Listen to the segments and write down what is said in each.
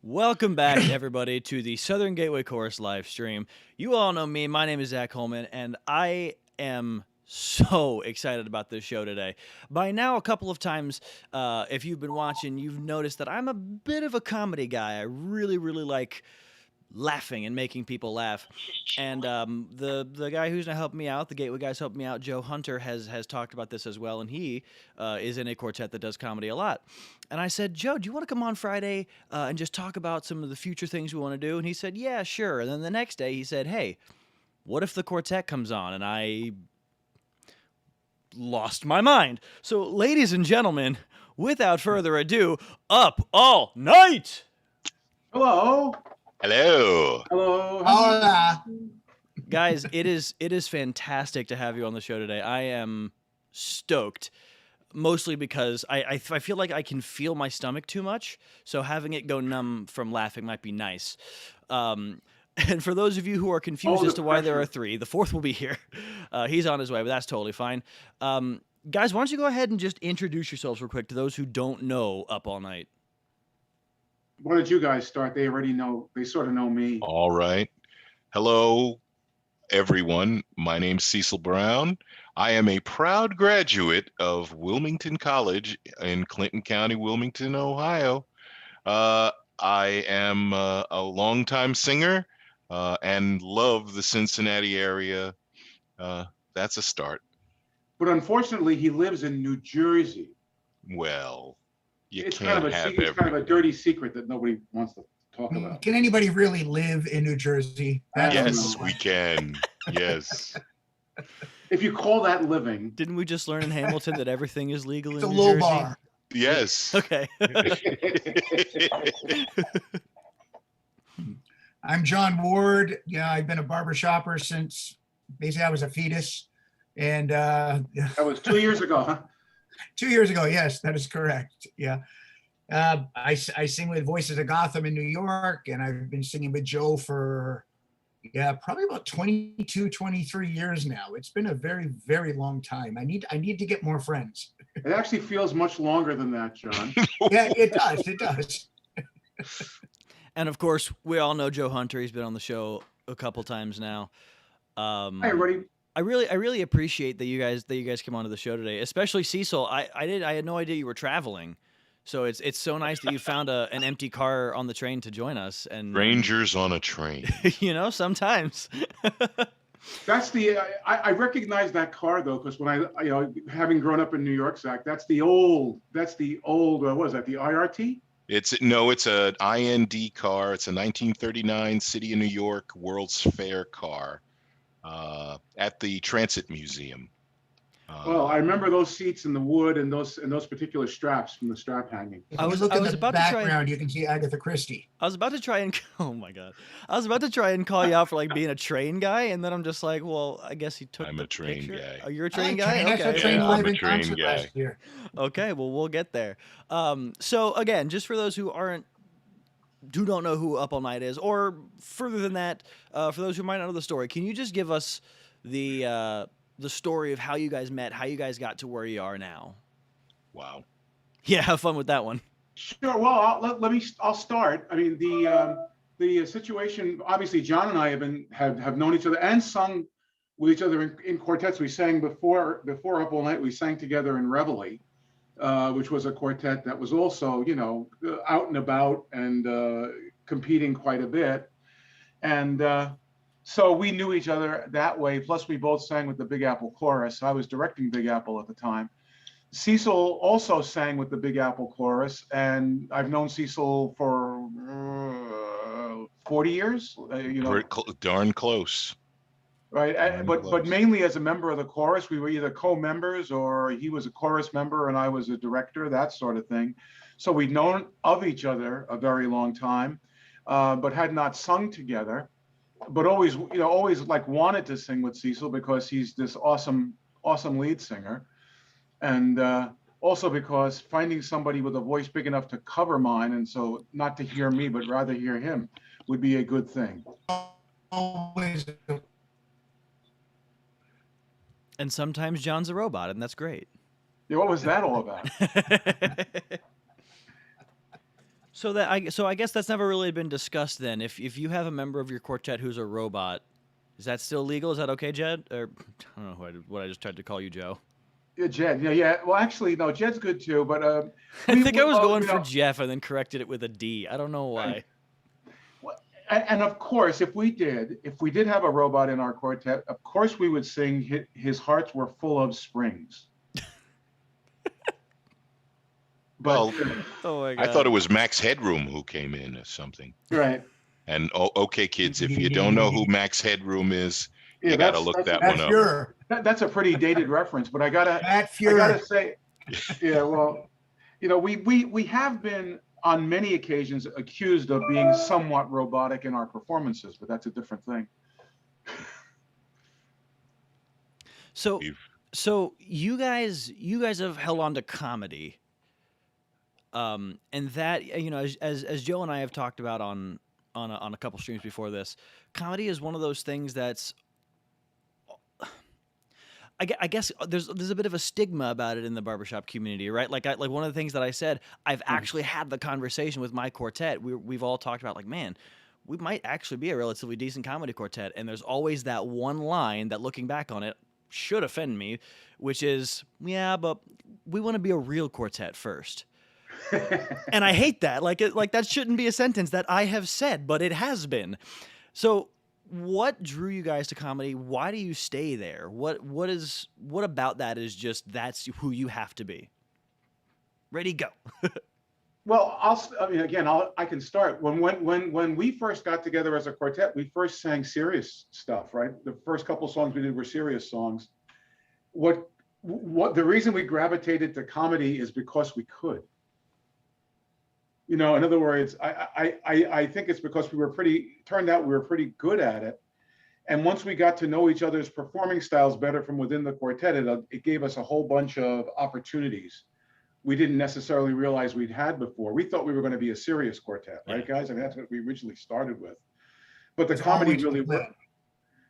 Welcome back, everybody, to the Southern Gateway Chorus live stream. You all know me. My name is Zach Holman, and I am so excited about this show today. By now, a couple of times, if you've been watching, you've noticed that I'm a bit of a comedy guy. I really, really like laughing and making people laugh. And the guy who's gonna help me out, the Gateway guys helping me out, Joe Hunter has talked about this as well, and he is in a quartet that does comedy a lot. And I said, Joe, do you want to come on Friday and just talk about some of the future things we want to do? And he said, yeah, sure. And then the next day he said, hey, what if the quartet comes on? And I lost my mind. So, ladies and gentlemen, without further ado, Up All Night! Hello. Hello. Hello. Hola. Guys, it is fantastic to have you on the show today. I am stoked, mostly because I feel like I can feel my stomach too much, so having it go numb from laughing might be nice. And for those of you who are confused as to why there are three, the fourth will be here. He's on his way, but that's totally fine. Guys, why don't you go ahead and just introduce yourselves real quick to those who don't know Up All Night. Why don't you guys start? They already know. They sort of know me. All right. Hello, everyone. My name's Cecil Brown. I am a proud graduate of Wilmington College in Clinton County, Wilmington, Ohio. I am a longtime singer and love the Cincinnati area. That's a start. But unfortunately, he lives in New Jersey. Well, you It's can't kind of a have secret, it's kind of a dirty secret that nobody wants to talk about. Can anybody really live in New Jersey? I don't Yes, know. we can. Yes. If you call that living, Didn't we just learn in Hamilton that everything is legal It's a in New low Jersey? bar. Yes. Okay. I'm John Ward. Yeah, I've been a barber shopper since basically I was a fetus. And that was 2 years ago, huh? 2 years ago, yes, that is correct. Yeah. I sing with Voices of Gotham in New York, and I've been singing with Joe for, probably about 22, 23 years now. It's been a very, very long time. I need to get more friends. It actually feels much longer than that, John. Yeah, it does. It does. And of course, we all know Joe Hunter. He's been on the show a couple times now. Hi, everybody. I really appreciate that you guys came onto the show today, especially Cecil. I had no idea you were traveling, so it's so nice that you found an empty car on the train to join us. And Rangers on a train. Sometimes. That's the I recognize that car though, because when having grown up in New York, Zach, that's the old what was that, the IRT? It's a IND car. It's a 1939 City of New York World's Fair car at the Transit Museum. Well, I remember those seats in the wood and those particular straps from the strap hanging. If I you was- look I in was the about to try and- background, you can see Agatha Christie. I was about to try and oh my god, I was about to try and call you out for like being a train guy, and then I'm just like, well, I guess he took. I'm the a train picture. guy. Oh, you're a I train like guy. train. I saw Okay. Train Yeah, live I'm a in train concert guy. last year. Okay, well, we'll get there. So again, just for those who don't know who Up All Night is, or further than that, for those who might not know the story, can you just give us the story of how you guys met, how you guys got to where you are now? Wow. Yeah, have fun with that one. Sure. Well, I'll start. I mean, the situation. Obviously, John and I have known each other and sung with each other in quartets. We sang before Up All Night. We sang together in Reveille, which was a quartet that was also out and about and competing quite a bit. And so we knew each other that way. Plus, we both sang with the Big Apple Chorus. I was directing Big Apple at the time. Cecil also sang with the Big Apple Chorus, and I've known Cecil for 40 years. Darn close. Right, Darn but close. mainly as a member of the chorus. We were either co-members or he was a chorus member and I was a director, that sort of thing. So we'd known of each other a very long time, but had not sung together. But always like wanted to sing with Cecil because he's this awesome lead singer. And also because finding somebody with a voice big enough to cover mine, and so not to hear me, but rather hear him, would be a good thing. Always. And sometimes John's a robot, and that's great. Yeah, what was that all about? So I guess that's never really been discussed then. If you have a member of your quartet who's a robot, is that still legal? Is that okay, Jed? Or I don't know what I just tried to call you, Joe. Yeah, Jed. Yeah, yeah. Well, actually, no, Jed's good too. But I think I was well, going you for know, Jeff and then corrected it with a D. I don't know why. well, and of course, if we did have a robot in our quartet, of course we would sing "His Hearts Were Full of Springs." But Well, Oh my I thought god. it was Max Headroom who came in or something. right, And okay, kids, if you don't know who Max Headroom is, yeah, you got to look that Matt one up. Fuhrer. that's a pretty dated reference. But Matt I gotta Fuhrer. say, yeah, well, you know, we have been on many occasions accused of being somewhat robotic in our performances, but that's a different thing. So We've- so you guys have held on to comedy. And that as Joe and I have talked about on a couple streams before this, comedy is one of those things that's I guess there's a bit of a stigma about it in the barbershop community, right? Like one of the things that I said, I've actually had the conversation with my quartet. We've all talked about like, man, we might actually be a relatively decent comedy quartet, and there's always that one line that, looking back on it, should offend me, which is, yeah, but we want to be a real quartet first. And I hate that. Like that shouldn't be a sentence that I have said, but it has been. So what drew you guys to comedy? Why do you stay there? What about that is just that's who you have to be? Ready, go. Well, I mean, again, I can start. When we first got together as a quartet, we first sang serious stuff, right? The first couple songs we did were serious songs. What the reason we gravitated to comedy is because we could. You know, in other words, I think it's because turned out we were pretty good at it. And once we got to know each other's performing styles better from within the quartet, it gave us a whole bunch of opportunities we didn't necessarily realize we'd had before. We thought we were going to be a serious quartet, right, guys? I mean, that's what we originally started with. But the comedy really worked.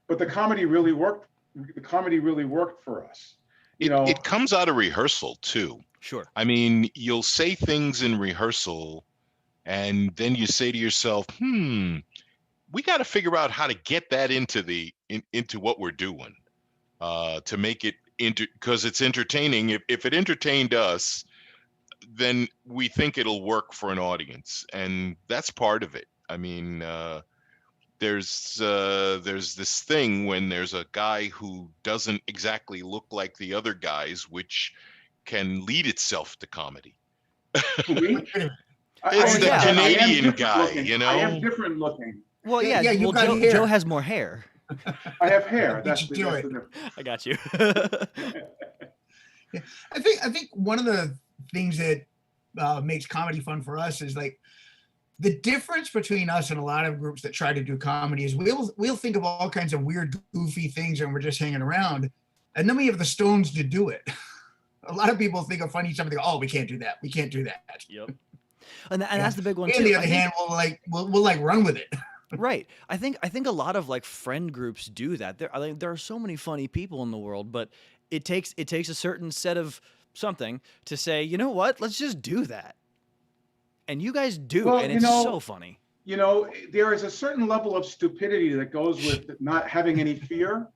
But the comedy really worked. The comedy really worked for us. You know, it comes out of rehearsal too. Sure. I mean, you'll say things in rehearsal, and then you say to yourself, we got to figure out how to get that into what we're doing, to make it because it's entertaining. If it entertained us, then we think it'll work for an audience, and that's part of it. I mean, there's this thing when there's a guy who doesn't exactly look like the other guys, which can lead itself to comedy. It's the yeah. Canadian guy, looking. you know. I am different looking. Well, yeah. Yeah, you well, got Joe, hair. Joe has more hair. I have hair. You That's should the, do that's it. the difference. I got you. Yeah. I think one of the things that makes comedy fun for us is like the difference between us and a lot of groups that try to do comedy is we'll think of all kinds of weird, goofy things and we're just hanging around, and then we have the stones to do it. A lot of people think of funny stuff and they go, "Oh, we can't do that. We can't do that." Yep. And that's the big one On too. the I other think- hand, we'll like run with it. Right. I think a lot of like friend groups do that. There are so many funny people in the world, but it takes a certain set of something to say, you know what? Let's just do that. And you guys do, Well, and you it's know, so funny. You know, there is a certain level of stupidity that goes with not having any fear.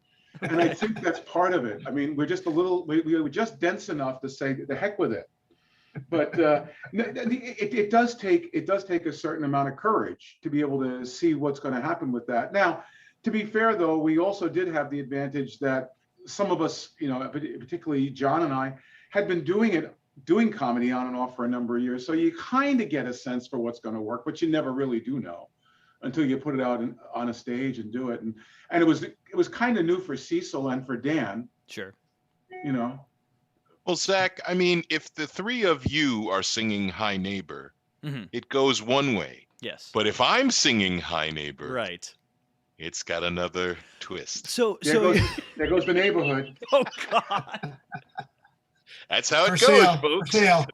And I think that's part of it. I mean, we're just we're just dense enough to say the heck with it. But it does take a certain amount of courage to be able to see what's going to happen with that. Now, to be fair, though, we also did have the advantage that some of us, you know, particularly John and I, had been doing comedy on and off for a number of years. So you kind of get a sense for what's going to work, but you never really do know until you put it out on a stage and do it. And it was kind of new for Cecil and for Dan. Sure. You know. Well, Zach, I mean, if the three of you are singing High Neighbor, it goes one way. Yes. But if I'm singing High Neighbor, Right. it's got another twist. So there goes the neighborhood. Oh God. That's how it For goes, sale, folks. for sale.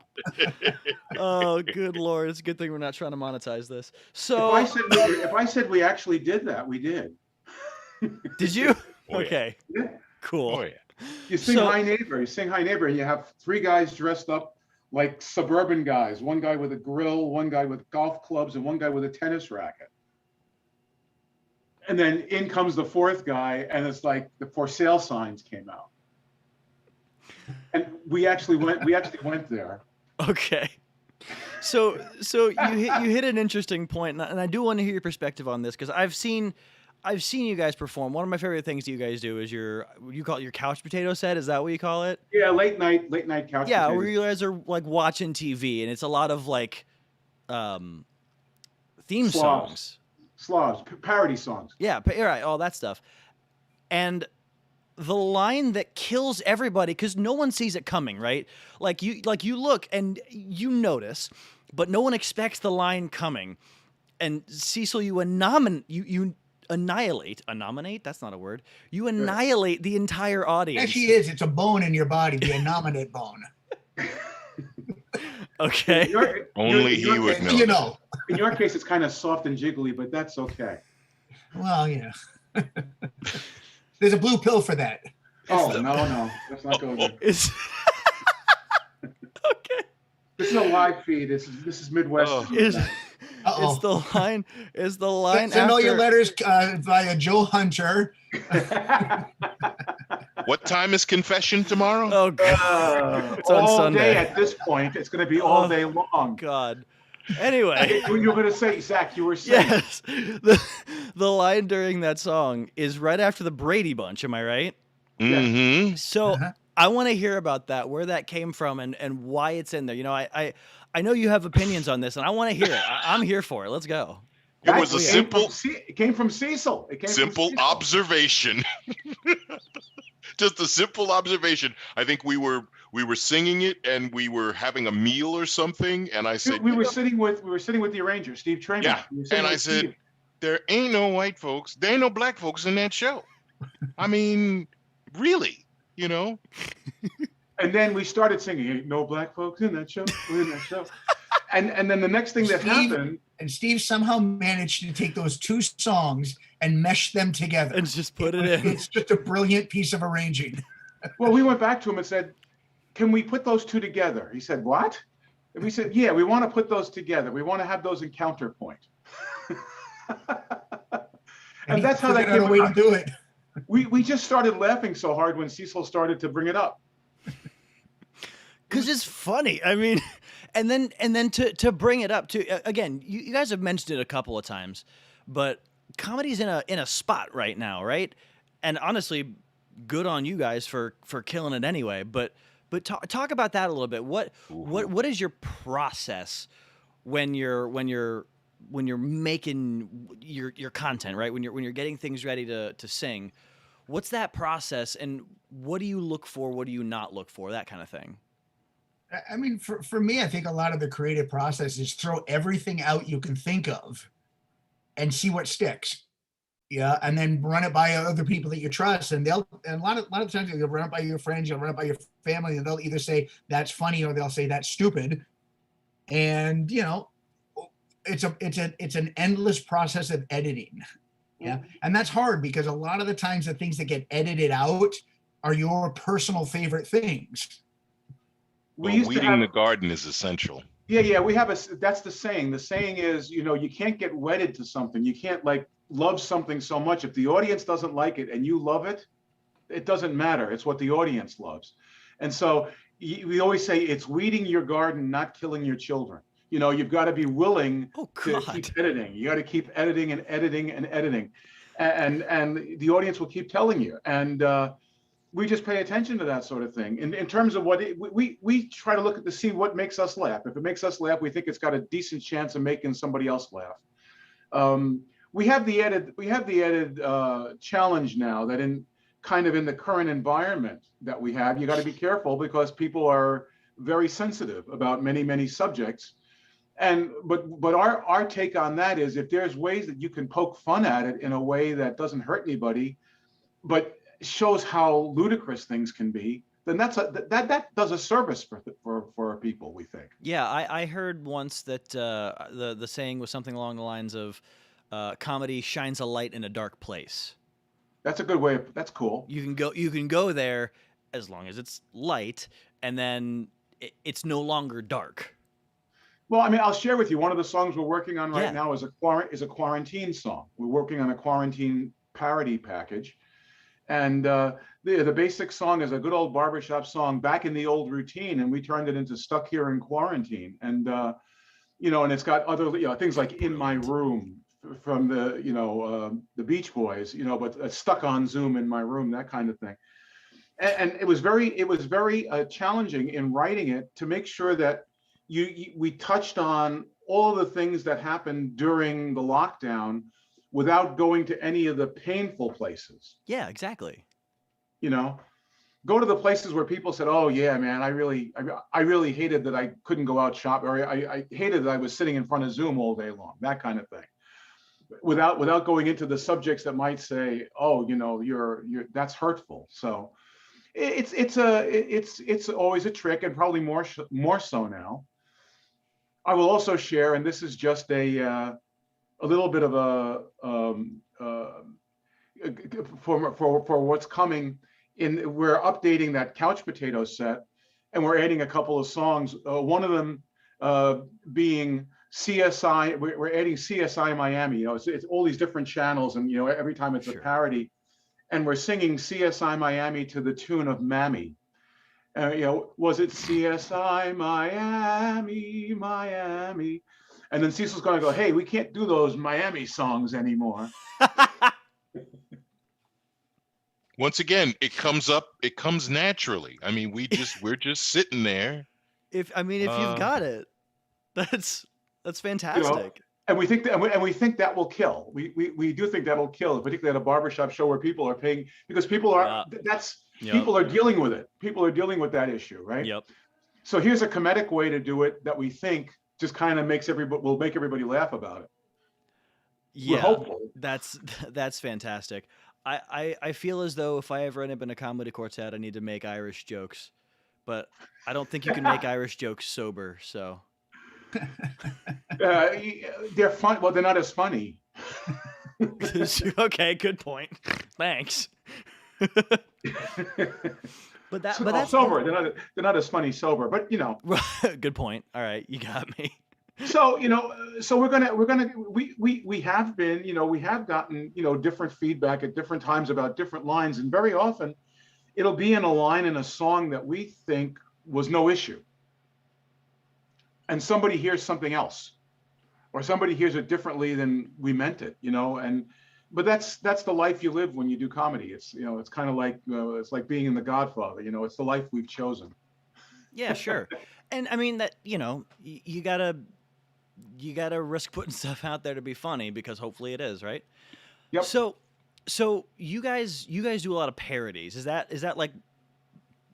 Oh, good Lord. It's a good thing we're not trying to monetize this. So If I said we actually did that, we did. did you? Oh, yeah. Okay. Yeah. Cool. Oh, yeah. You sing So- High Neighbor, and you have three guys dressed up like suburban guys, one guy with a grill, one guy with golf clubs, and one guy with a tennis racket. And then in comes the fourth guy, and it's like the for sale signs came out. And we actually went there. Okay. So you hit an interesting point, and I do want to hear your perspective on this, because I've seen you guys perform. One of my favorite things that you guys do is you call it your couch potato set. Is that what you call it? Yeah, late night couch. Yeah, potatoes. where you guys are like watching TV, and it's a lot of like theme songs. Slobs, parody songs. Yeah, right, all that stuff. And the line that kills everybody, because no one sees it coming, right? Like you look and you notice, but no one expects the line coming. And Cecil, you annihilate. That's not a word. You annihilate the entire audience. Actually is. It's a bone in your body, the innominate bone. Okay. Only he would know. You know. In your case, it's kind of soft and jiggly, but that's okay. Well, there's a blue pill for that. Oh, no. Let's not go there. Okay. This is a live feed. This is Midwest. Is the line Send all your after- letters via Joe Hunter. What time is confession tomorrow? Oh God. It's on all Sunday. day at this point. It's going to be all day long. God. Anyway. You were going to say, Zach, you were saying. Yes. The line during that song is right after the Brady Bunch. Am I right? Mm-hmm. So I want to hear about that, where that came from, and why it's in there. I know you have opinions on this, and I want to hear it. I'm here for it. Let's go. It was a It came from Cecil. simple observation. Just a simple observation. I think we were singing it, and we were having a meal or something, and I said we were sitting with the arranger, Steve Tramer. Yeah, and I said, Steve. there ain't no white folks, there ain't no black folks in that show. I mean, really, And then we started singing, "Ain't no black folks in that show." And then the next thing that happened. And Steve somehow managed to take those two songs and mesh them together. And just put it in. It's just a brilliant piece of arranging. Well, we went back to him and said, "Can we put those two together?" He said, "What?" And we said, "Yeah, we want to put those together. We want to have those in counterpoint." and that's how that came a way to about. do it. We just started laughing so hard when Cecil started to bring it up. Because it's funny. I mean, and then to bring it up to again, you guys have mentioned it a couple of times, but comedy's in a spot right now, right? And honestly, good on you guys for killing it anyway. But talk about that a little bit. What is your process when you're making your content, right? When you're getting things ready to sing? What's that process, and what do you look for? What do you not look for? That kind of thing. I mean, for me, I think a lot of the creative process is throw everything out you can think of and see what sticks. Yeah. And then run it by other people that you trust. And a lot of times you'll run it by your friends, you'll run it by your family, and they'll either say that's funny or they'll say that's stupid. And it's an endless process of editing. Yeah. And that's hard because a lot of the times the things that get edited out are your personal favorite things. Weeding the garden is essential. Yeah. That's the saying. The saying is, you can't get wedded to something. You can't love something so much. If the audience doesn't like it and you love it, it doesn't matter. It's what the audience loves. And so we always say it's weeding your garden, not killing your children. You've got to be willing to keep editing. You got to keep editing and editing and editing. And the audience will keep telling you. And we just pay attention to that sort of thing. In terms of we try to look to see what makes us laugh. If it makes us laugh, we think it's got a decent chance of making somebody else laugh. We have the added challenge now that in the current environment that we have, you got to be careful because people are very sensitive about many, many subjects. But our take on that is if there's ways that you can poke fun at it in a way that doesn't hurt anybody, but shows how ludicrous things can be, then that does a service for people, we think. Yeah, I heard once that the saying was something along the lines of comedy shines a light in a dark place. That's a good way. That's cool. You can go there as long as it's light, and then it's no longer dark. Well, I mean, I'll share with you one of the songs we're working on right Yeah. now is a quarantine song. We're working on a quarantine parody package, and the basic song is a good old barbershop song back in the old routine, and we turned it into "Stuck Here in Quarantine," and and it's got other things like "In My Room" from the Beach Boys, but "Stuck on Zoom in My Room," that kind of thing. And it was very challenging in writing it to make sure that we touched on all of the things that happened during the lockdown without going to any of the painful places. Yeah, exactly. Go to the places where people said, "Oh yeah, man, I really hated that I couldn't go out shop, or I hated that I was sitting in front of Zoom all day long," that kind of thing. Without going into the subjects that might say, "Oh, you're that's hurtful." So it's always a trick, and probably more so now. I will also share, and this is just a little bit of for what's coming. We're updating that Couch Potato set, and we're adding a couple of songs. One of them being CSI. We're adding CSI Miami. It's all these different channels, and every time it's a parody, and we're singing CSI Miami to the tune of Mammy. Was it CSI Miami, Miami? And then Cecil's going to go, "Hey, we can't do those Miami songs anymore." Once again, it comes naturally. I mean, we're just sitting there. If you've got it, that's fantastic. And we think that will kill. We do think that'll kill, particularly at a barbershop show where people are paying, because people are people are dealing with it. People are dealing with that issue, right? Yep. So here's a comedic way to do it that we think just kind of will make everybody laugh about it. Yeah, we're hopeful. That's fantastic. I feel as though if I ever end up in a comedy quartet, I need to make Irish jokes, but I don't think you can make Irish jokes sober. So they're fun. Well, they're not as funny. Okay, good point. Thanks. But that's sober. They're not as funny sober, but Good point. All right, you got me. So so we have been, we have gotten different feedback at different times about different lines, and very often it'll be in a line in a song that we think was no issue, and somebody hears something else, or somebody hears it differently than we meant it, but that's the life you live when you do comedy. It's it's kind of like it's like being in The Godfather. It's the life we've chosen. Yeah, sure. And I mean that you gotta risk putting stuff out there to be funny, because hopefully it is, right? Yep. So you guys do a lot of parodies. Is that like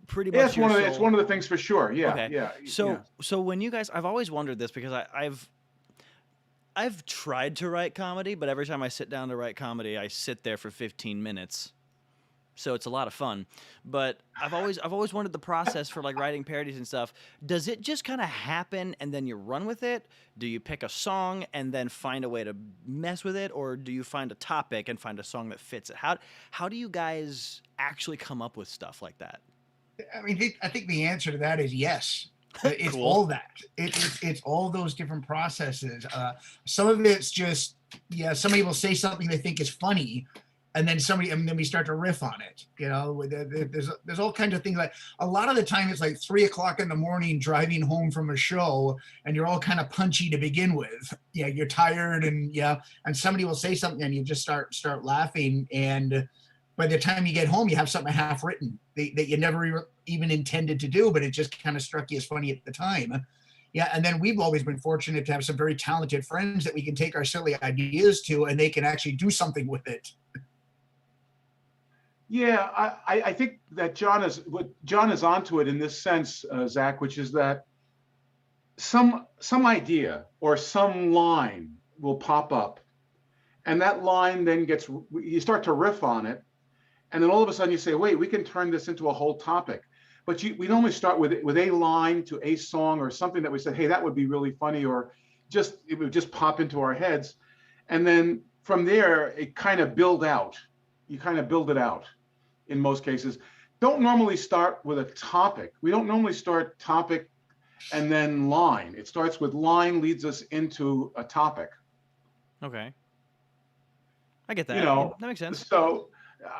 pretty much it's one of the things for sure. Yeah. Okay. Yeah. So when you guys, I've always wondered this, because I've tried to write comedy, but every time I sit down to write comedy, I sit there for 15 minutes. So it's a lot of fun. But I've always wondered the process for like writing parodies and stuff. Does it just kind of happen and then you run with it? Do you pick a song and then find a way to mess with it, or do you find a topic and find a song that fits it? How do you guys actually come up with stuff like that? I mean, I think the answer to that is yes. It's Cool. all that. It's all those different processes. Some of it's just, somebody will say something they think is funny, and then we start to riff on it. There's all kinds of things. Like a lot of the time it's like 3 o'clock in the morning driving home from a show, and you're all kind of punchy to begin with. Yeah, you're tired, and somebody will say something and you just start laughing, and by the time you get home, you have something half written that you never even intended to do, but it just kind of struck you as funny at the time. Yeah, and then we've always been fortunate to have some very talented friends that we can take our silly ideas to, and they can actually do something with it. Yeah, I think that John is onto it in this sense, Zach, which is that some idea or some line will pop up, and that line then you start to riff on it, and then all of a sudden you say, wait, we can turn this into a whole topic. But we normally start with a line to a song or something that we said, hey, that would be really funny, or it would just pop into our heads. And then from there, it kind of build out. You kind of build it out in most cases. Don't normally start with a topic. We don't normally start topic and then line. It starts with line, leads us into a topic. Okay. I get that. You know, That makes sense. so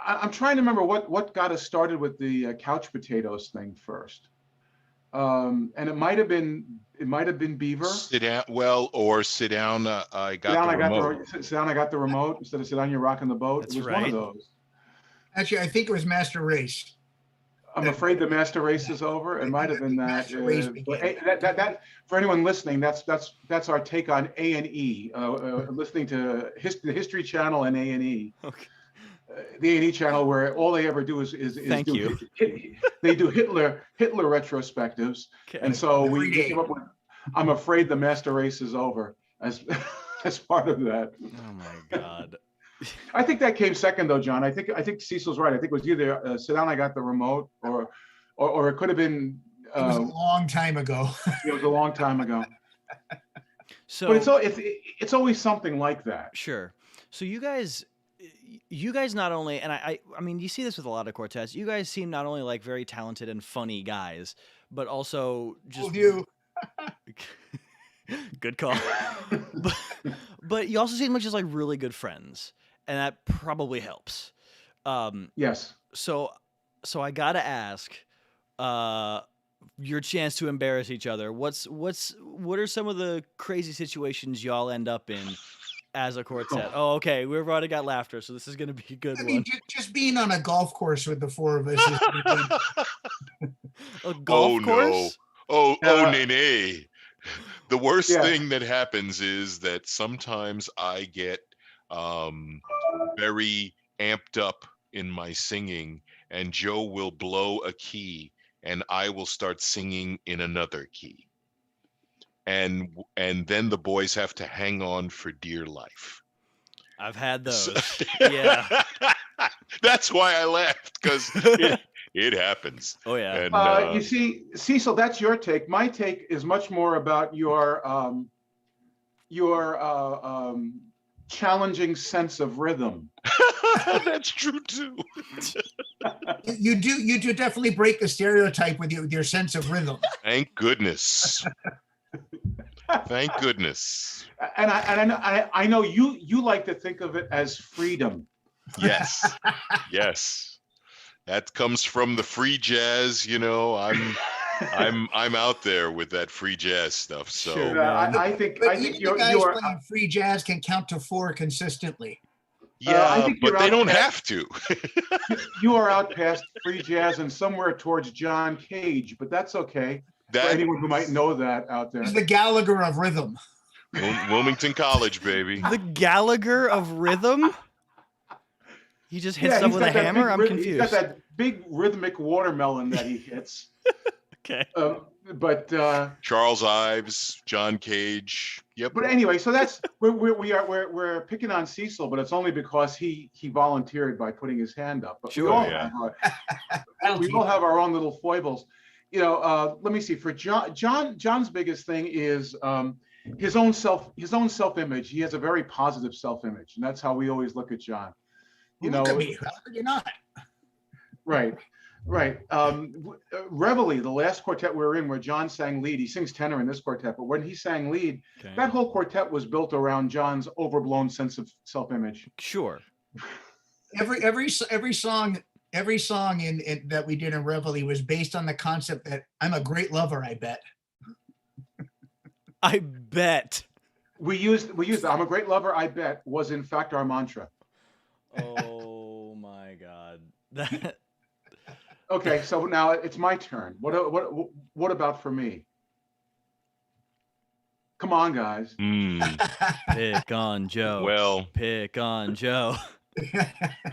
I'm trying to remember what got us started with the couch potatoes thing first. And it might have been Beaver. Sit down. Well, or sit down. I Sit got down, the I got remote. sit down, I got the remote. Instead of sit down, you're rocking the boat. That's It was one right. of those. Actually, I think it was Master Race. I'm afraid the master race is over. It might have been that. Master Race But began. that for anyone listening, that's our take on A&E. Listening to the History Channel and A&E. Okay. The A&E channel, where all they ever do is Thank do you. they do Hitler retrospectives, Okay. and so Every we day. came up with "I'm afraid the master race is over" as as part of that. Oh my God. I think that came second though, John. I think Cecil's right. I think it was either sit down, I got the remote, or it could have been. It was a long time ago. It was a long time ago. So But it's always something like that. sure. So you guys not only, and I mean, you see this with a lot of quartets. You guys seem not only like very talented and funny guys, but also just Told you. good call. but you also seem like just like really good friends, and that probably helps. Yes. So I gotta ask, your chance to embarrass each other. What are some of the crazy situations y'all end up in as a quartet? Oh, okay, we've already got laughter, so this is gonna be a good I mean, one. just being on a golf course with the four of us. A golf course? Oh, Uh, Nene. The worst Yeah. thing that happens is that sometimes I get very amped up in my singing, and Joe will blow a key, and I will start singing in another key. And then the boys have to hang on for dear life. I've had So- those. Yeah. That's why I laughed, because it happens. Oh yeah. And You see, Cecil, that's your take. My take is much more about your challenging sense of rhythm. that's true too. You do definitely break the stereotype with your sense of rhythm. Thank goodness. Thank goodness. And I know you like to think of it as freedom. Yes. Yes. That comes from the free jazz, you know. I'm out there with that free jazz stuff. So Sure. I think But I even think the you're guys you are playing free jazz can count to 4 consistently. yeah, I think but you're they out don't there. have to. you are out past free jazz and somewhere towards John Cage, but that's okay for That anyone who might know that out there. He's the Gallagher of rhythm. Wilmington College, baby. The Gallagher of rhythm? He just hits Yeah, stuff he's with a got that hammer? big I'm rhythm- He's confused. got that big rhythmic watermelon that he hits. Okay. But Charles Ives, John Cage. Yep. anyway, so that's we're picking on Cecil, but it's only because he volunteered by putting his hand up. But Sure, we all yeah. have our own little foibles. You know, let me see. For John's biggest thing is his own self-image. He has a very positive self-image, and that's how we always look at John. You Look know, at me. How could you not? right. Reveille, the last quartet we were in, where John sang lead. He sings tenor in this quartet, but when he sang lead, Okay. that whole quartet was built around John's overblown sense of self-image. Sure. Every song in that we did in Reveille was based on the concept that I'm a great lover, I bet. I bet. We used "I'm a great lover, I bet" was in fact our mantra. Oh my God. That Okay, so now it's my turn. What about for me? Come on, guys. pick on Joe. Well, Pick on Joe.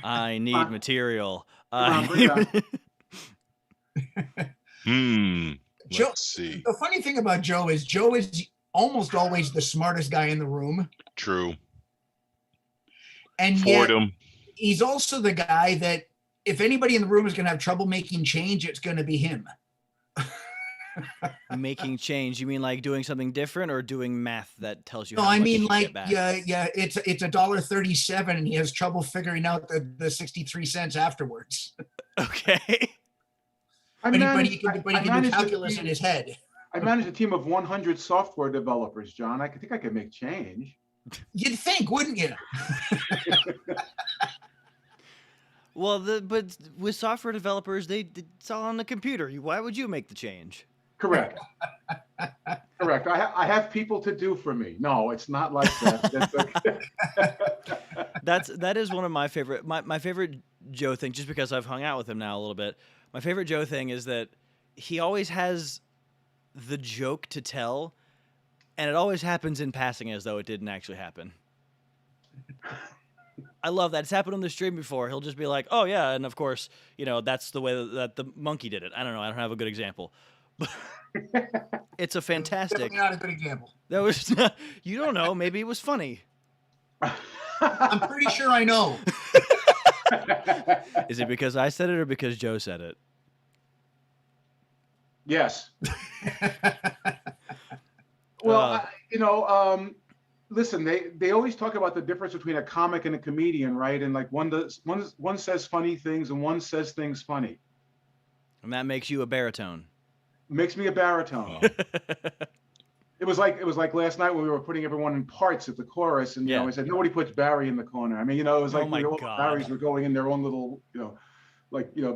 I need on. material. on, I bring it need- Joe- let's see. The funny thing about Joe is almost always the smartest guy in the room. True. And yet Fordham. he's also the guy that if anybody in the room is going to have trouble making change, it's going to be him. Making change. You mean like doing something different or doing math that tells you No, how I much mean you can like get back? yeah, it's $1.37 and he has trouble figuring out the 63 cents afterwards. Okay. I But he managed can to calculus in be- his head. I manage a team of 100 software developers, John. I think I could make change. You'd think, wouldn't you? Well, but with software developers, it's all on the computer. Why would you make the change? Correct. Correct. I have people to do for me. No, it's not like that. That is one of my favorite my favorite Joe thing, just because I've hung out with him now a little bit. My favorite Joe thing is that he always has the joke to tell, and it always happens in passing as though it didn't actually happen. I love that. It's happened on the stream before. He'll just be like, "Oh yeah," and of course, that's the way that the monkey did it. I don't know. I don't have a good example, but it's a fantastic. Definitely not a good example. That was you don't know. Maybe it was funny. I'm pretty sure I know. Is it because I said it or because Joe said it? Yes. Well, listen, they always talk about the difference between a comic and a comedian, right? And like one says funny things and one says things funny. And that makes you a baritone. Makes me a baritone. It was like last night when we were putting everyone in parts at the chorus, and I said nobody puts Barry in the corner. I mean, it was like all the Barrys were going in their own little,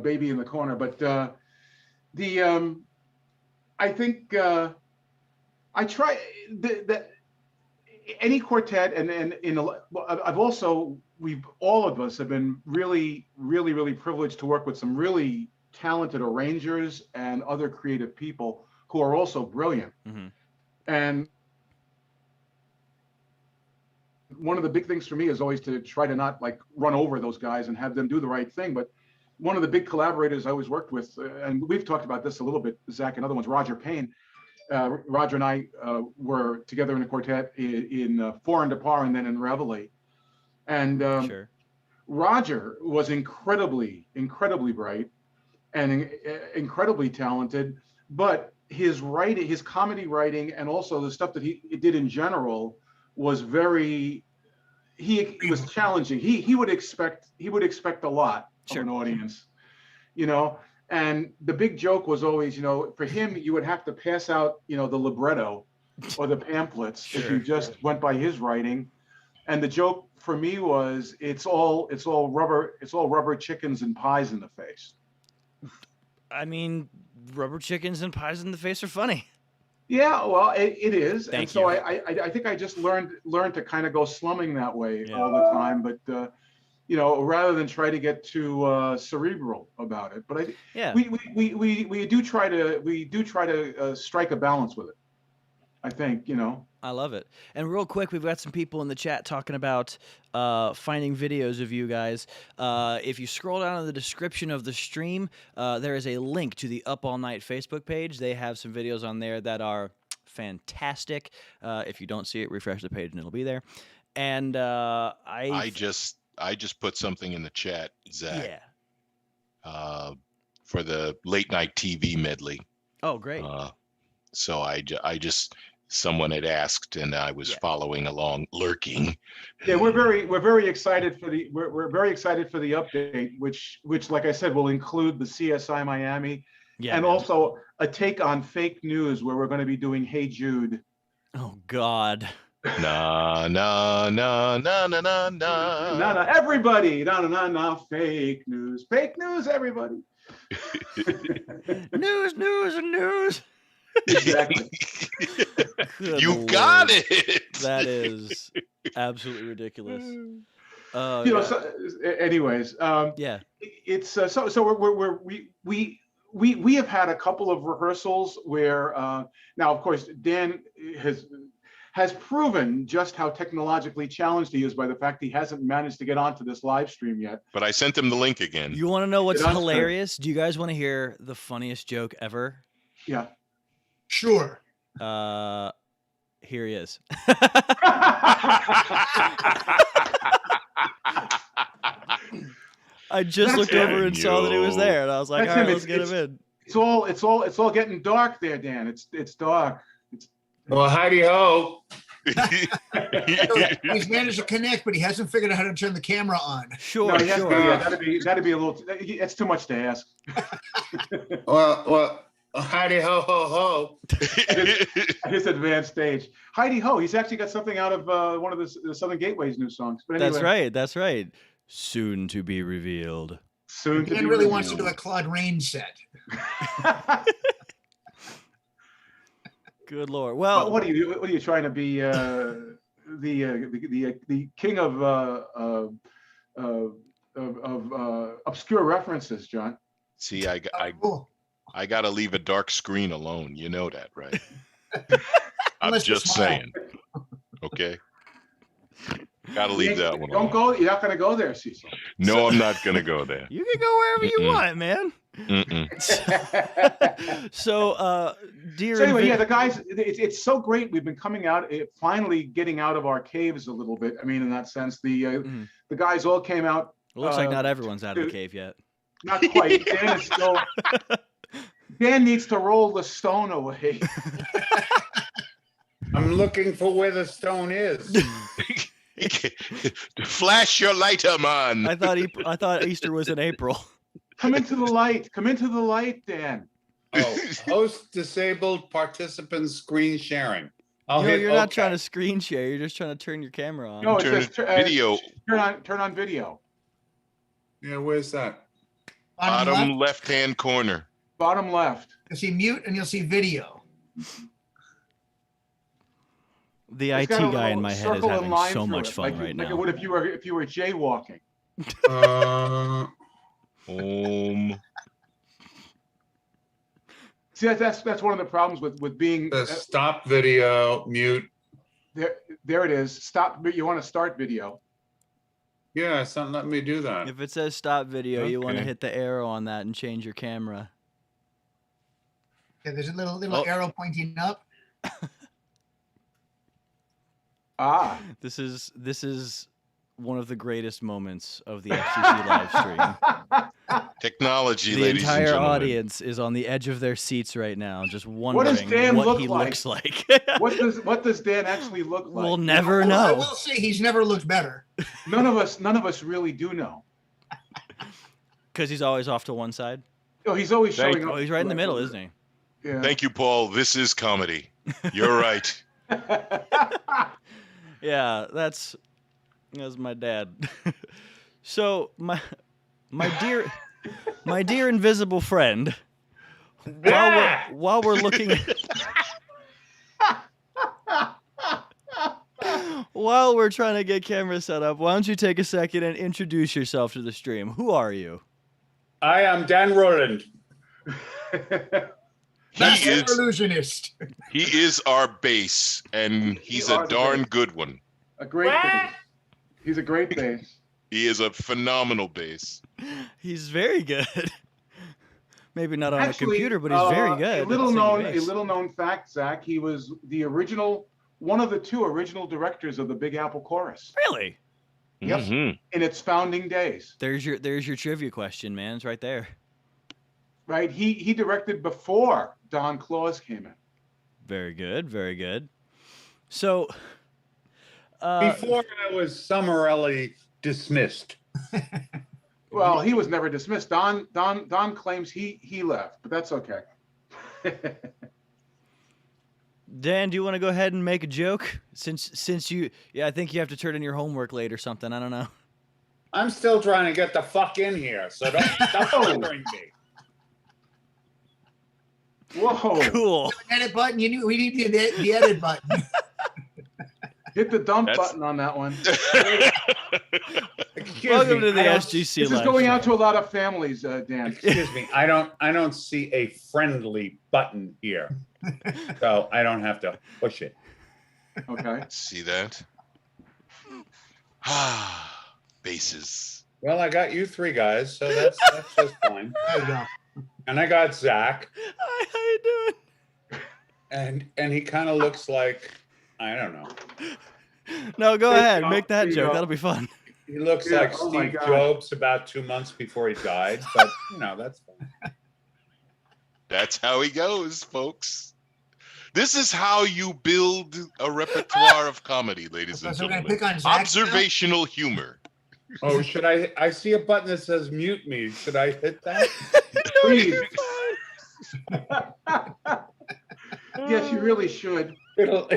baby in the corner. But I think I try that any quartet, and all of us have been really, really, really privileged to work with some really talented arrangers and other creative people who are also brilliant. Mm-hmm. And one of the big things for me is always to try to not like run over those guys and have them do the right thing. But one of the big collaborators I always worked with, and we've talked about this a little bit, Zach and other ones, Roger Payne. Roger and I were together in a quartet in Four and Par and then in Reveille. And Sure. Roger was incredibly, incredibly bright and incredibly talented, but his writing, his comedy writing, and also the stuff that he did in general was very, he was challenging. He would expect a lot of an audience, and the big joke was always, for him, you would have to pass out, the libretto or the pamphlets if you just went by his writing. And the joke for me was, it's all rubber chickens and pies in the face. I mean, rubber chickens and pies in the face are funny. Yeah, well, it is. Thank and so you. I think I just learned to kind of go slumming that way all the time. But rather than try to get too cerebral about it. But we do try to strike a balance with it. I think, I love it. And real quick, we've got some people in the chat talking about finding videos of you guys. If you scroll down in the description of the stream, there is a link to the Up All Night Facebook page. They have some videos on there that are fantastic. If you don't see it, refresh the page and it'll be there. And I just put something in the chat, Zach. Yeah. For the late night TV medley. Oh, great. So I just someone had asked, and I was following along, lurking. Yeah, we're very excited for the we're very excited for the update, which like I said will include the CSI Miami, and also a take on fake news where we're going to be doing Hey Jude. Oh God. No, everybody, no, fake news, everybody. News. Exactly. You got it. That is absolutely ridiculous. Anyways, it's so we have had a couple of rehearsals where now, of course, Dan has proven just how technologically challenged he is by the fact he hasn't managed to get onto this live stream yet. But I sent him the link again. You want to know what's hilarious? Do you guys want to hear the funniest joke ever? Yeah. Sure. Here he is. I just looked over and saw that he was there, and I was like, all right, let's get him in. It's all getting dark there, Dan. It's dark. Well, howdy ho. He's managed to connect, but he hasn't figured out how to turn the camera on. Sure. That'd be a little. It's too much to ask. Well, Howdy ho ho ho. At his advanced stage. Heidi Ho, he's actually got something out of one of the Southern Gateway's new songs. But anyway, That's right. That's right. Soon to be revealed. soon to Dan be really wants to do a revealed. Claude Rain set. Good Lord. Well, What are you trying to be the king of obscure references, John? See, Cool. I gotta leave a dark screen alone. You know that, right? I'm Unless you just smile. saying. Okay. Gotta leave that one Don't alone. go. You're not going to go there, Cecil. No, I'm not gonna go there. you can go wherever you want, man. Mm-mm. So, dear. So anyway, yeah, the guys, it's so great. We've been coming out, finally getting out of our caves a little bit. I mean, in that sense, the guys all came out. It looks like not uh, everyone's out of the cave yet. Not quite. Dan is still. Dan needs to roll the stone away. I'm looking for where the stone is. Flash your lighter, man. I thought Easter was in April. Come into the light. Come into the light, Dan. Oh, host disabled participants screen sharing. No, hit you're not OK. trying to screen share. You're just trying to turn your camera on. No, it Turn says video turn on video. Yeah, where's that? Bottom bottom left, left-hand corner. Bottom left. you'll see mute and you'll see video. The It's IT got a guy in little my head is circle and having line so through much it, fun like right like now. it would if you were jaywalking. See, that's one of the problems with being Stop video, mute. there. It is. Stop. You want to start video. Yeah, it's not letting me do that. If it says stop video, you want to Okay. hit the arrow on that and change your camera. Yeah, there's a little Oh. arrow pointing up. Ah, This is one of the greatest moments of the FCC live stream. Technology, The ladies and entire gentlemen. audience is on the edge of their seats right now, just does wondering Dan what look he like? looks like. what does Dan actually look like? We'll never I know will say he's never looked better. None of us really do know. because he's always off to one side. Oh, he's always Thank showing up. Oh, he's right in the middle, isn't he? Yeah. Thank you, Paul. This is comedy. You're right. Yeah, that's my dad. So my dear invisible friend, while we're looking while we're trying to get cameras set up, why don't you take a second and introduce yourself to the stream? Who are you? I am Dan Roland. That's He an is illusionist. he is our base, and he's You a are the darn base. good one. A great bass. He's a great bass. He is a phenomenal base. He's very good. Maybe not on Actually, a computer, but he's very good. A at little singing known, bass. fact, Zach. He was the original, one of the two original directors of the Big Apple Chorus Really? Yep. Mhm. in its founding days. There's your trivia question, man. It's right there. Right? He directed before Don Claus came in. Very good. Very good. So, Before I was summarily dismissed. Well, he was never dismissed. Don claims he left, but that's okay. Dan, do you want to go ahead and make a joke? Since you, I think you have to turn in your homework late or something. I don't know. I'm still trying to get the fuck in here, so don't stop bothering me. Whoa! Cool. Edit button. We need the edit button. Hit the dump That's- button on that one. Excuse Welcome me, to the I don't- SGC This is live going stream. out to a lot of families, Dan. Excuse me, I don't see a friendly button here, so I don't have to push it. Okay. See that? Ah, bases. Well, I got you three guys, so that's just fine. There you go. And I got Zach, Hi, how you doing? and he kind of looks like, I don't know. No, go There you ahead. go. Make that There you joke. go. That'll be fun. He looks Yeah, like oh my Steve God. Jobs about 2 months before he died, but that's fine. That's how he goes, folks. This is how you build a repertoire of comedy, ladies So and we're gonna gentlemen. pick on Zach now? Observational humor. Oh, I see a button that says mute me. Should I hit that? Please. Yes, you really should. It'll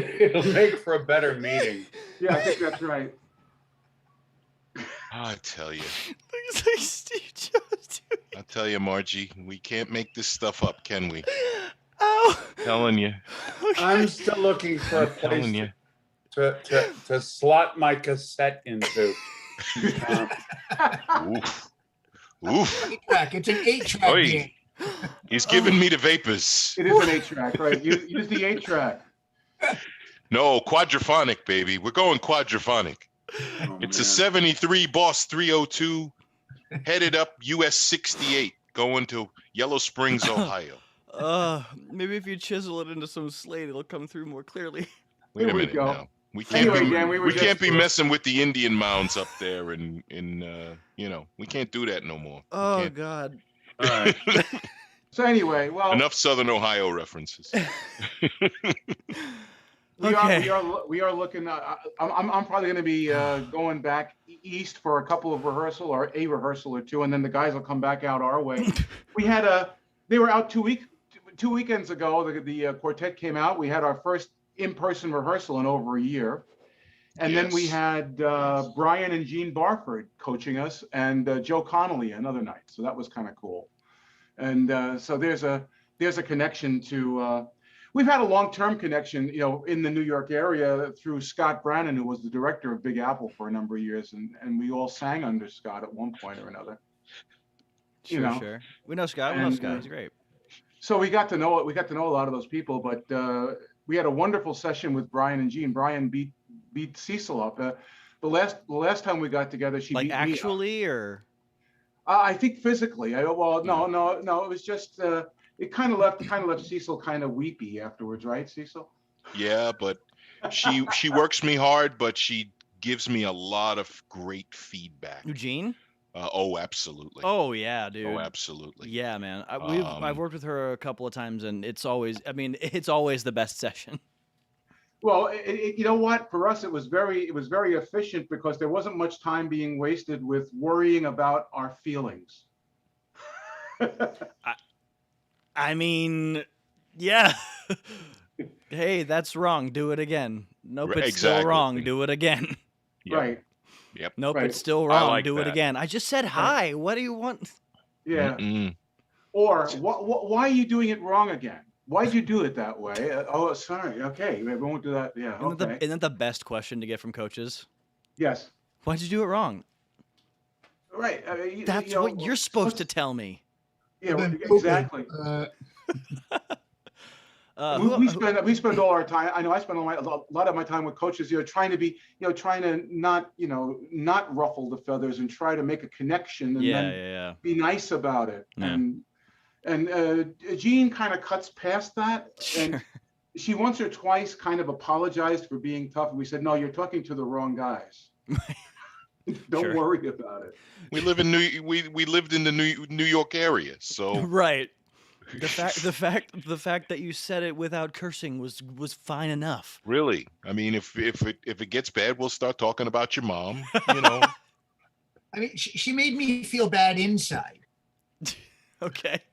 make for a better meeting. Yeah, I think that's right. I tell you, Looks like Steve Jobs. I tell you, Margie, we can't make this stuff up, can we? Oh. Telling you, Okay. I'm still looking for a place telling you. to slot my cassette into. Oof, oof. 8-track. It's an 8-track Oi. game. He's giving me the vapors. It is an 8-track, right? Use the 8-track. No, quadraphonic, baby. We're going quadraphonic. Oh, It's man. a 73 Boss 302, headed up US 68, going to Yellow Springs, Ohio. Maybe if you chisel it into some slate, it'll come through more clearly. Wait Here a we minute go. now. We can't Anyway, be Dan, we can't be just- messing with the Indian mounds up there, and we can't do that no more. We Oh can't. God. All right. So anyway, well, Enough Southern Ohio references. we Okay. are looking. I'm probably going to be going back east for a couple of rehearsal or a rehearsal or two, and then the guys will come back out our way. They were out 2 weekends ago. The quartet came out. We had our first in-person rehearsal in over a year, and then we Yes. had Brian and Gene Barford coaching us, and Joe Connolly another night. So that was kind of cool. And so there's a connection to. We've had a long-term connection, in the New York area through Scott Brannon, who was the director of Big Apple for a number of years, and we all sang under Scott at one point or another. Sure, sure. We know Scott. We know And, Scott. He's great. So we got to know it. We got to know a lot of those people, but we had a wonderful session with Brian and Gene. Brian beat Cecil up. The last time we got together, she Like beat me up. actually, or I think physically. No. It was just it kind of left Cecil kind of weepy afterwards, right, Cecil? Yeah, but she works me hard, but she gives me a lot of great feedback. Eugene? Oh, absolutely. Oh yeah, dude. Oh, absolutely. Yeah, man. I've worked with her a couple of times, and it's always the best session. Well, you know what? For us, it was very efficient because there wasn't much time being wasted with worrying about our feelings. I mean, yeah. Hey, that's wrong. Do it again. Nope, it's still Exactly. wrong. Do it again. Yep. Right. Yep. Nope, Right. it's still I wrong. like Do it that. again. I just said hi. What do you want? Yeah. Mm-mm. Or why are you doing it wrong again? Why'd you do it that way? Oh, sorry. Okay, we won't do that. Yeah. Okay. Isn't that the best question to get from coaches? Yes. Why'd you do it wrong? Right. That's what you're supposed to tell me. Yeah. Then Exactly. We spend all our time. I know I spend a lot of my time with coaches. Trying to not ruffle the feathers and try to make a connection and then Yeah. be nice about it. Yeah. And Jean kind of cuts past that, and Sure. she once or twice kind of apologized for being tough. And we said, no, you're talking to the wrong guys. Don't Sure. worry about it. We lived in the New York area, so Right. The fact that you said it without cursing was fine enough. really, I mean, if it gets bad, we'll start talking about your mom. I mean, she made me feel bad inside. Okay.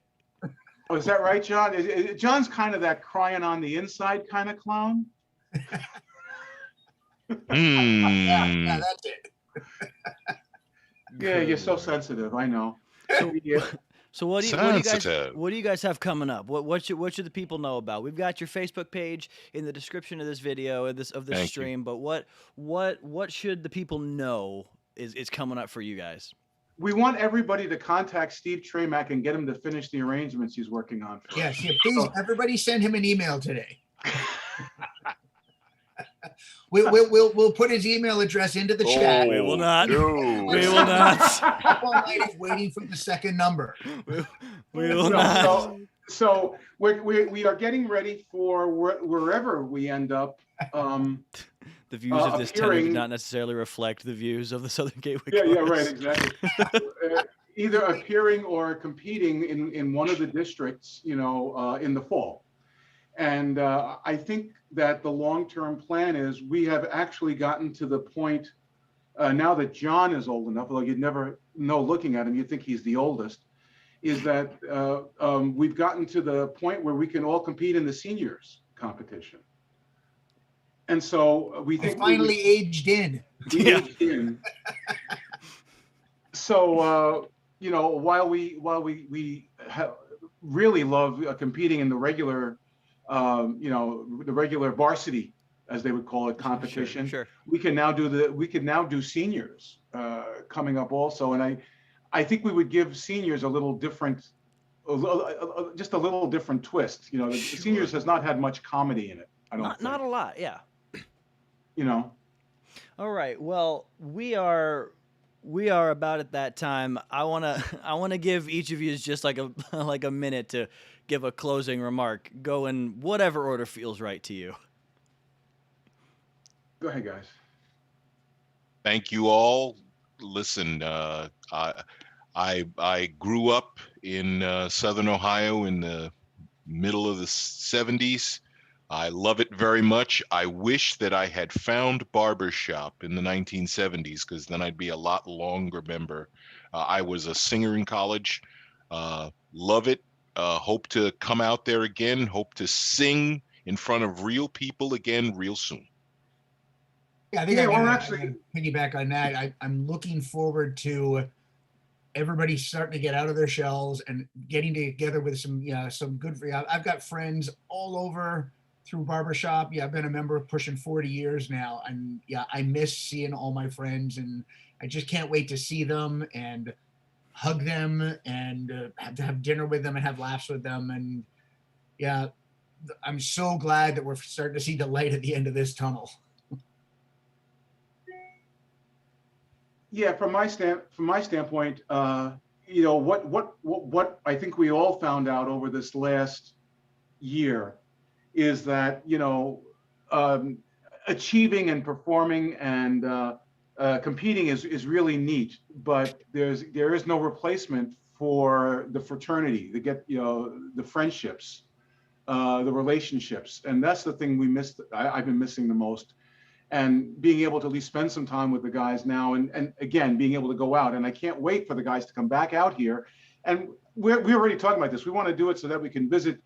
Oh, is that right, John? John's kind of that crying on the inside kind of clown. Yeah, that's it. Yeah, you're so sensitive. I know. Yeah. So what do you guys have coming up? What should the people know about? We've got your Facebook page in the description of this video of this Thank you. stream, but what should the people know is coming up for you guys? We want everybody to contact Steve Tremack and get him to finish the arrangements he's working on. For us. Yes, yeah, please, everybody send him an email today. We'll put his email address into the chat. We will not. No. We will not. All night is waiting for the second number. We will not. So we are getting ready for wherever we end up. The views of this tenor do appearing- not necessarily reflect the views of the Southern Gateway. Yeah, Chorus. right, exactly. Either appearing or competing in one of the districts, in the fall. And I think that the long-term plan is we have actually gotten to the point now that John is old enough, although you'd never know looking at him, you'd think he's the oldest. is that we've gotten to the point where we can all compete in the seniors competition. And so we I think finally aged in. we Yeah. aged in. So you know, while we really love competing in the regular, you know, the regular varsity, as they would call it, competition, Sure. we can now do seniors coming up also, and I think we would give seniors a little different, just a little different twist. You know, the seniors has not had much comedy in it. I don't think. Not a lot. Yeah. You know. All right. Well, we are about at that time. I wanna give each of you just like a like a minute to give a closing remark. Go in whatever order feels right to you. Go ahead, guys. Thank you all. Listen, I grew up in Southern Ohio in the middle of the 70s. I love it very much. I wish that I had found barbershop in the 1970s, because then I'd be a lot longer member. I was a singer in college. Love it. Hope to come out there again. Hope to sing in front of real people again real soon. Yeah, I think Yeah, I'm we're gonna actually- piggyback on that. I'm looking forward to everybody starting to get out of their shells and getting together with some good. I've got friends all over through barbershop. Yeah, I've been a member pushing 40 years now, and yeah, I miss seeing all my friends, and I just can't wait to see them and hug them and have dinner with them and have laughs with them. And yeah, I'm so glad that we're starting to see the light at the end of this tunnel. Yeah, from my standpoint, you know, what I think we all found out over this last year is that, you know, achieving and performing and competing is really neat, but there is no replacement for the fraternity, the friendships, the relationships, and that's the thing we missed. I've been missing the most. And being able to at least spend some time with the guys now, and again, being able to go out. And I can't wait for the guys to come back out here. And we're already talking about this. We want to do it so that we can visit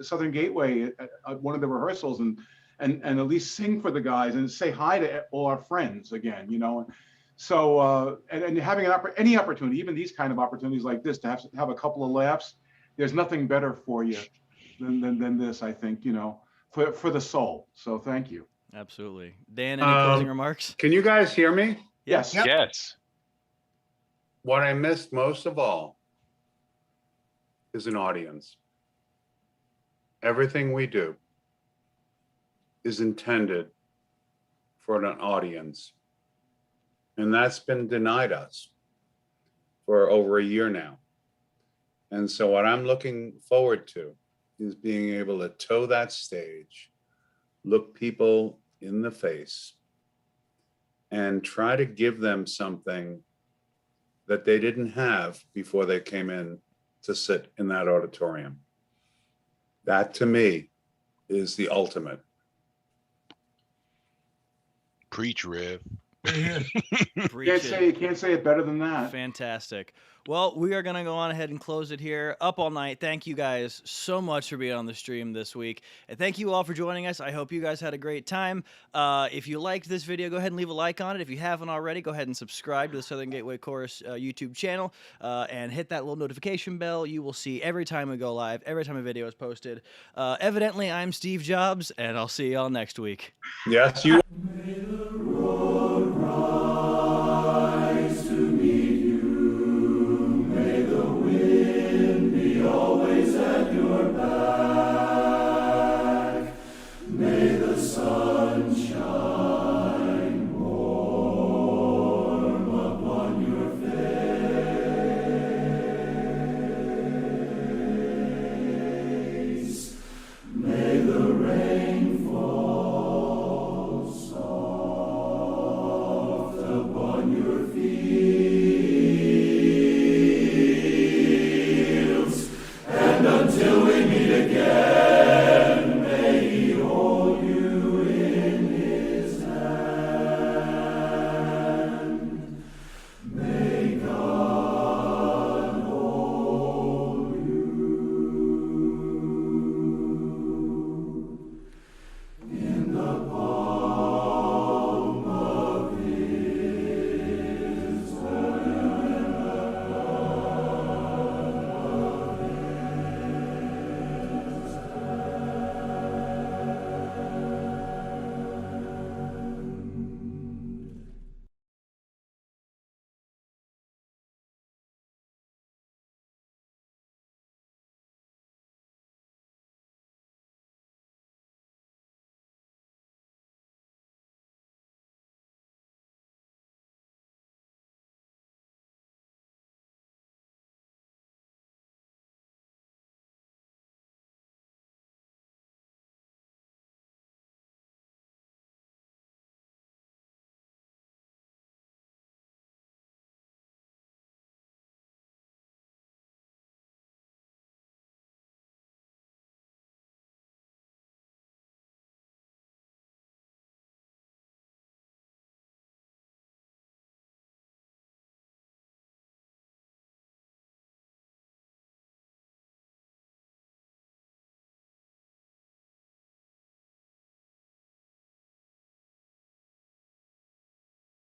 Southern Gateway at one of the rehearsals and at least sing for the guys and say hi to all our friends again, you know. So and having any opportunity, even these kind of opportunities like this, to have a couple of laughs, there's nothing better for you than this, I think, you know, for the soul. So thank you. Absolutely. Dan, any closing remarks? Can you guys hear me? Yes. Yep. Yes. What I missed most of all is an audience. Everything we do is intended for an audience. And that's been denied us for over a year now. And so what I'm looking forward to is being able to toe that stage, look people in the face, and try to give them something that they didn't have before they came in to sit in that auditorium. That to me is the ultimate. Preach, Rev. Preach it. You can't say it better than that. Fantastic. Well, we are going to go on ahead and close it here. Up all night. Thank you guys so much for being on the stream this week. And thank you all for joining us. I hope you guys had a great time. If you liked this video, go ahead and leave a like on it. If you haven't already, go ahead and subscribe to the Southern Gateway Chorus YouTube channel and hit that little notification bell. You will see every time we go live, every time a video is posted. Evidently, I'm Steve Jobs, and I'll see y'all next week. Yes, you